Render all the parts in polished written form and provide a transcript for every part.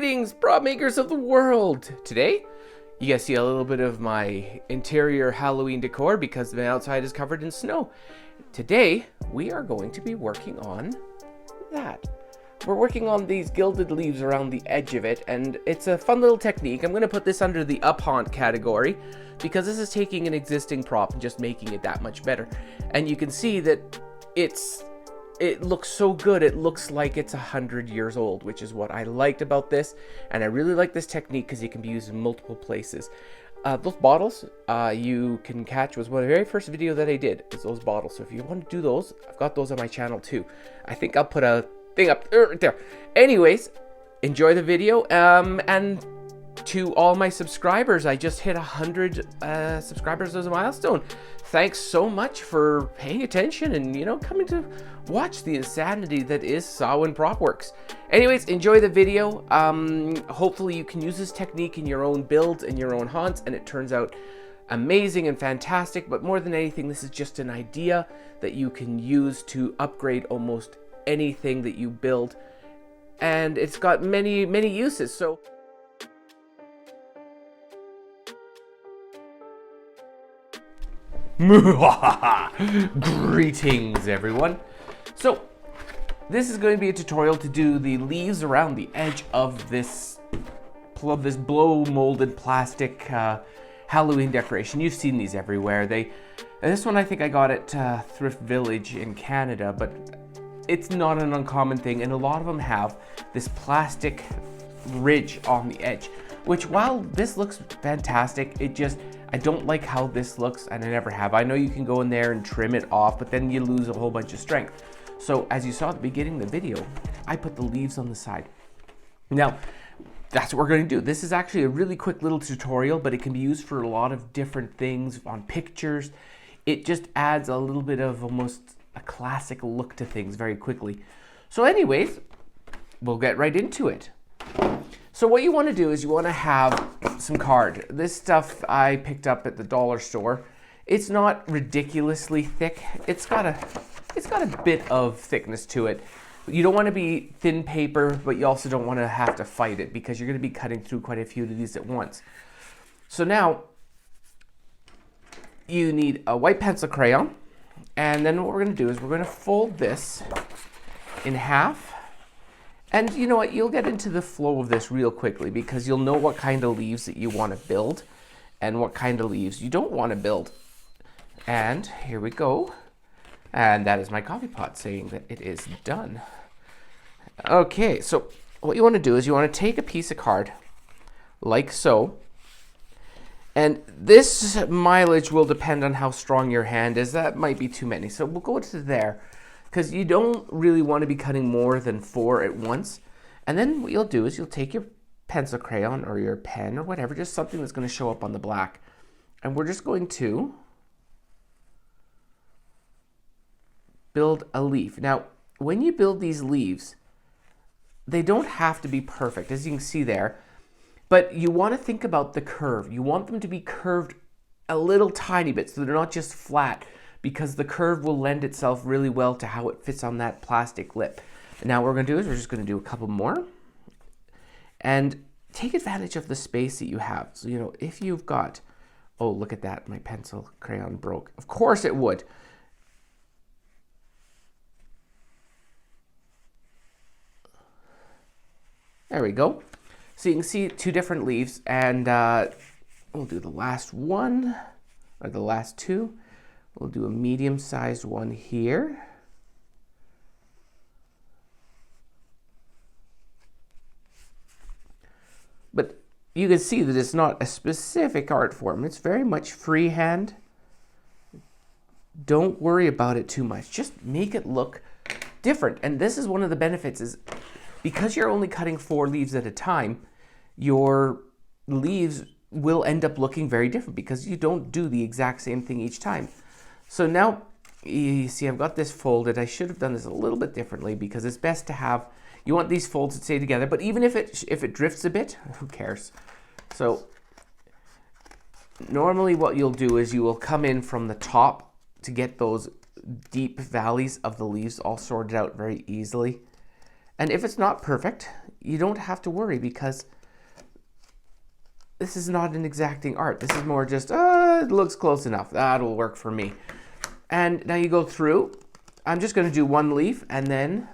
Greetings, prop makers of the world! Today, you guys see a little bit of my interior Halloween decor because the outside is covered in snow. Today, we are going to be working on that. We're working on these gilded leaves around the edge of it, and it's a fun little technique. I'm going to put this under the Uphaunt category because this is taking an existing prop and just making it that much better. And you can see that it looks so good. It looks like it's 100 years old, which is what I liked about this. And I really like this technique because it can be used in multiple places. Those bottles you can catch was one of the very first video that I did, is those bottles. So if you want to do those, I've got those on my channel too. I think I'll put a thing up right there. Anyways, enjoy the video. And to all my subscribers, I just hit 100 subscribers as a milestone. Thanks so much for paying attention and, you know, coming to watch the insanity that is Samhain Propworks. Anyways, enjoy the video. Hopefully you can use this technique in your own builds and your own haunts, and it turns out amazing and fantastic. But more than anything, this is just an idea that you can use to upgrade almost anything that you build, and it's got many uses. So greetings, everyone. So this is going to be a tutorial to do the leaves around the edge of this blow molded plastic Halloween decoration. You've seen these everywhere. This one I think I got at Thrift Village in Canada, but it's not an uncommon thing, and a lot of them have this plastic ridge on the edge, which, while this looks fantastic, I don't like how this looks, and I never have. I know you can go in there and trim it off, but then you lose a whole bunch of strength. So as you saw at the beginning of the video, I put the leaves on the side. Now, that's what we're going to do. This is actually a really quick little tutorial, but it can be used for a lot of different things on pictures. It just adds a little bit of almost a classic look to things very quickly. So anyways, we'll get right into it. So what you want to do is you want to have some card. This stuff I picked up at the dollar store. It's not ridiculously thick. It's got a bit of thickness to it. You don't want to be thin paper, but you also don't want to have to fight it because you're going to be cutting through quite a few of these at once. So now you need a white pencil crayon, and then what we're going to do is we're going to fold this in half. And you know what, you'll get into the flow of this real quickly because you'll know what kind of leaves that you want to build and what kind of leaves you don't want to build. And here we go. And that is my coffee pot saying that it is done. Okay, so what you want to do is you want to take a piece of card like so. And this mileage will depend on how strong your hand is. That might be too many. So we'll go to there, because you don't really want to be cutting more than 4 at once. And then what you'll do is you'll take your pencil crayon or your pen or whatever, just something that's going to show up on the black. And we're just going to build a leaf. Now, when you build these leaves, they don't have to be perfect, as you can see there. But you want to think about the curve. You want them to be curved a little tiny bit so they're not just flat, because the curve will lend itself really well to how it fits on that plastic lip. And now what we're going to do is we're just going to do a couple more and take advantage of the space that you have. So, you know, if you've got, oh, look at that, my pencil crayon broke. Of course it would. There we go. So you can see 2 different leaves, and we'll do the last one, or the last 2. We'll do a medium-sized one here. But you can see that it's not a specific art form. It's very much freehand. Don't worry about it too much. Just make it look different. And this is one of the benefits, is because you're only cutting 4 leaves at a time, your leaves will end up looking very different because you don't do the exact same thing each time. So now, you see I've got this folded. I should have done this a little bit differently because it's best to have, you want these folds to stay together, but even if it drifts a bit, who cares? So normally what you'll do is you will come in from the top to get those deep valleys of the leaves all sorted out very easily. And if it's not perfect, you don't have to worry, because this is not an exacting art. This is more just, it looks close enough. That'll work for me. And now you go through. I'm just going to do one leaf, and then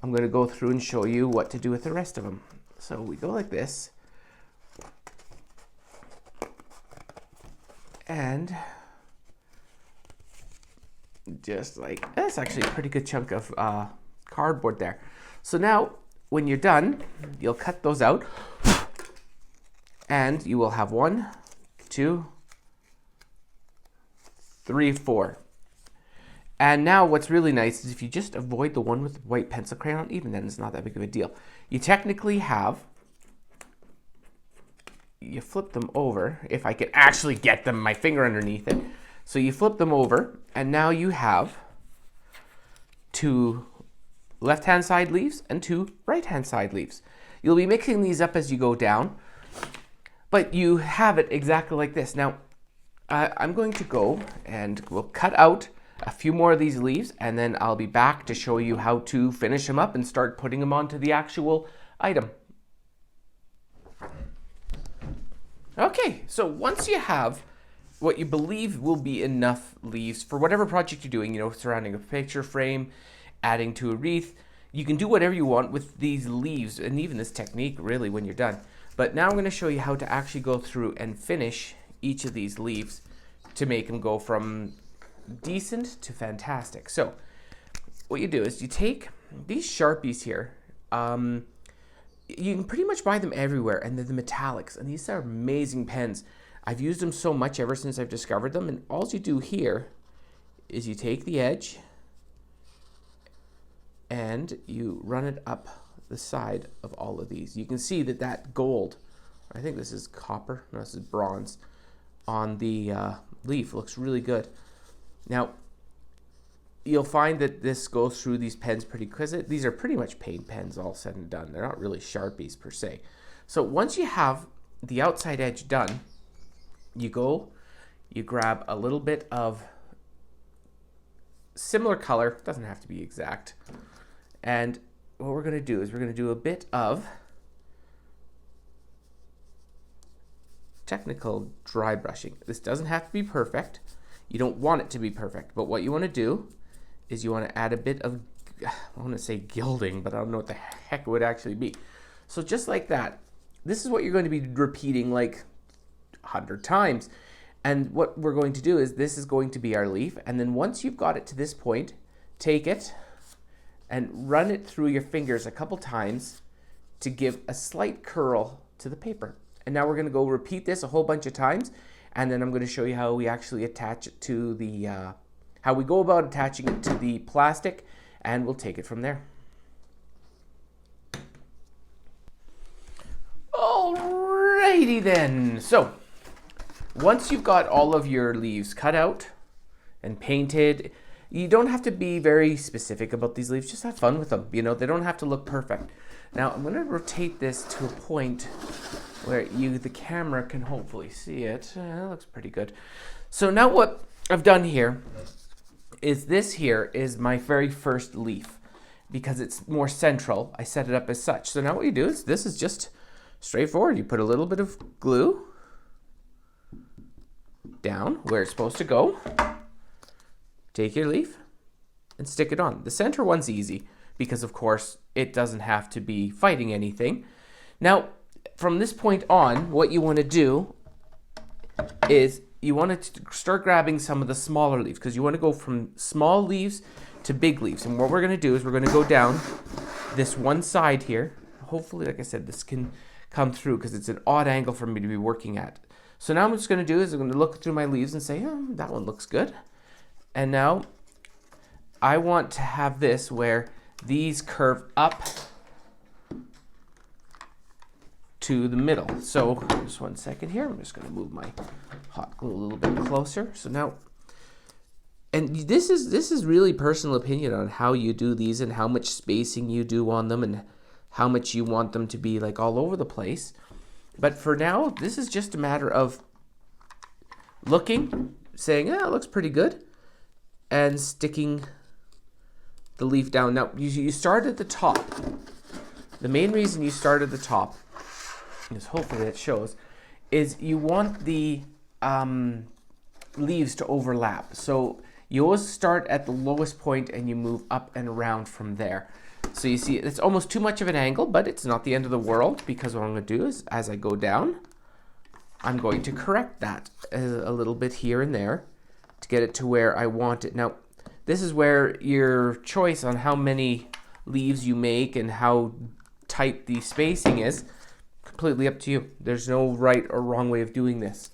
I'm going to go through and show you what to do with the rest of them. So we go like this. And just like, that's actually a pretty good chunk of cardboard there. So now when you're done, you'll cut those out, and you will have 1, 2, 3, 4. And now what's really nice is if you just avoid the one with the white pencil crayon, even then it's not that big of a deal. You technically have, you flip them over, if I could actually get them, my finger underneath it. So you flip them over, and now you have 2 left-hand side leaves and 2 right-hand side leaves. You'll be mixing these up as you go down, but you have it exactly like this. Now, I'm going to go and we'll cut out a few more of these leaves, and then I'll be back to show you how to finish them up and start putting them onto the actual item. Okay, so once you have what you believe will be enough leaves for whatever project you're doing, you know, surrounding a picture frame, adding to a wreath, you can do whatever you want with these leaves, and even this technique really when you're done. But now I'm going to show you how to actually go through and finish each of these leaves to make them go from decent to fantastic. So what you do is you take these Sharpies here. You can pretty much buy them everywhere, and they're the metallics, and these are amazing pens. I've used them so much ever since I've discovered them, and all you do here is you take the edge and you run it up the side of all of these. You can see that that gold, I think this is copper, no, this is bronze, on the leaf looks really good. Now, you'll find that this goes through these pens pretty quick. These are pretty much paint pens all said and done. They're not really Sharpies per se. So once you have the outside edge done, you go, you grab a little bit of similar color, doesn't have to be exact, and what we're going to do is we're going to do a bit of technical dry brushing. This doesn't have to be perfect. You don't want it to be perfect, but what you want to do is you want to add a bit of, I want to say gilding, but I don't know what the heck it would actually be. So just like that, this is what you're going to be repeating like 100 times. And what we're going to do is this is going to be our leaf. And then once you've got it to this point, take it and run it through your fingers a couple times to give a slight curl to the paper. And now we're going to go repeat this a whole bunch of times. And then I'm going to show you how we actually attach it to the, how we go about attaching it to the plastic, and we'll take it from there. Alrighty then. So once you've got all of your leaves cut out and painted, you don't have to be very specific about these leaves. Just have fun with them. You know, they don't have to look perfect. Now I'm going to rotate this to a point where the camera can hopefully see it. That looks pretty good. So now what I've done here is this here is my very first leaf. Because it's more central, I set it up as such. So now what you do is, this is just straightforward. You put a little bit of glue down where it's supposed to go. Take your leaf and stick it on. The center one's easy because, of course, it doesn't have to be fighting anything. Now, from this point on, what you want to do is you want to start grabbing some of the smaller leaves, because you want to go from small leaves to big leaves. And what we're going to do is we're going to go down this one side here. Hopefully, like I said, this can come through because it's an odd angle for me to be working at. So now what I'm just going to do is I'm going to look through my leaves and say, oh, that one looks good. And now I want to have this where these curve up to the middle. So just one second here. I'm just going to move my hot glue a little bit closer. So now, and this is really personal opinion on how you do these and how much spacing you do on them and how much you want them to be like all over the place. But for now, this is just a matter of looking, saying, yeah, it looks pretty good, and sticking the leaf down. Now, you start at the top, The main reason you start at the top, is hopefully it shows, is you want the leaves to overlap. So you always start at the lowest point and you move up and around from there. So you see it's almost too much of an angle, but it's not the end of the world, because what I'm going to do is as I go down, I'm going to correct that a little bit here and there to get it to where I want it. Now, this is where your choice on how many leaves you make and how tight the spacing is, completely up to you. There's no right or wrong way of doing this.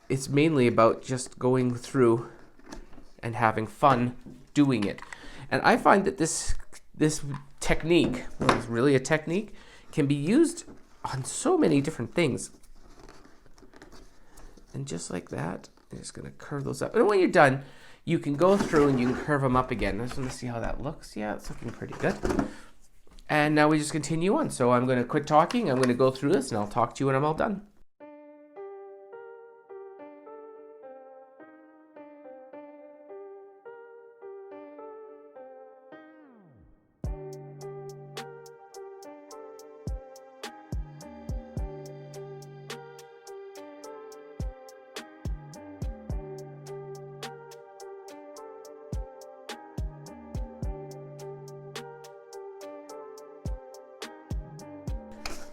It's mainly about just going through and having fun doing it. And I find that this technique, well, it's really a technique, can be used on so many different things. And just like that, I'm just going to curve those up. And when you're done, you can go through and you can curve them up again. I just want to see how that looks. Yeah, it's looking pretty good. And now we just continue on. So I'm going to quit talking. I'm going to go through this, and I'll talk to you when I'm all done.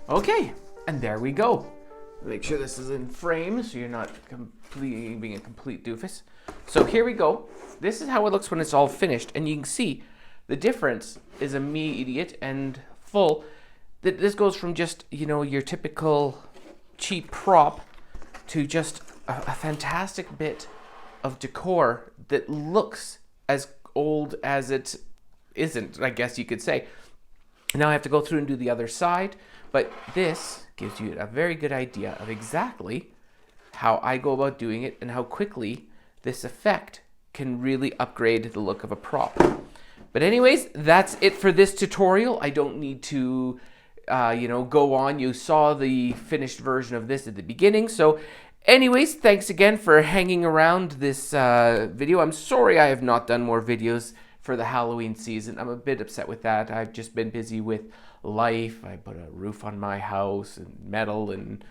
Okay, and there we go. Make sure this is in frame so you're not completely being a complete doofus. So here we go. This is how it looks when it's all finished, and you can see the difference is immediate and full. This goes from just, you know, your typical cheap prop to just a fantastic bit of decor that looks as old as it isn't, I guess you could say. Now I have to go through and do the other side, but this gives you a very good idea of exactly how I go about doing it and how quickly this effect can really upgrade the look of a prop. But anyways, that's it for this tutorial. I don't need to, go on. You saw the finished version of this at the beginning. So anyways, thanks again for hanging around this video. I'm sorry I have not done more videos for the Halloween season. I'm a bit upset with that. I've just been busy with life. I put a roof on my house and metal, and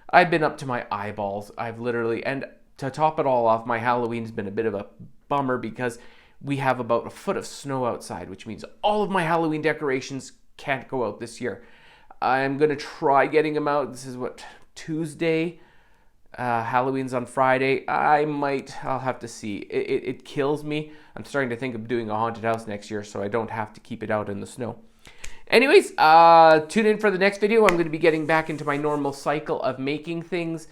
I've been up to my eyeballs. I've literally, and to top it all off, my Halloween's been a bit of a bummer because we have about a foot of snow outside, which means all of my Halloween decorations can't go out this year. I'm gonna try getting them out. This is what, Tuesday? Halloween's on Friday. I'll have to see. It kills me. I'm starting to think of doing a haunted house next year so I don't have to keep it out in the snow. Anyways, tune in for the next video. I'm going to be getting back into my normal cycle of making things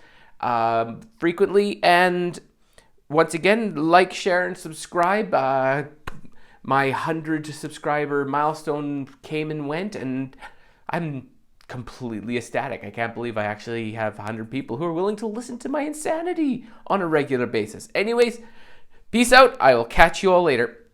frequently. And once again, like, share, and subscribe. My 100 subscriber milestone came and went, and I'm completely ecstatic. I can't believe I actually have 100 people who are willing to listen to my insanity on a regular basis. Anyways, peace out. I will catch you all later.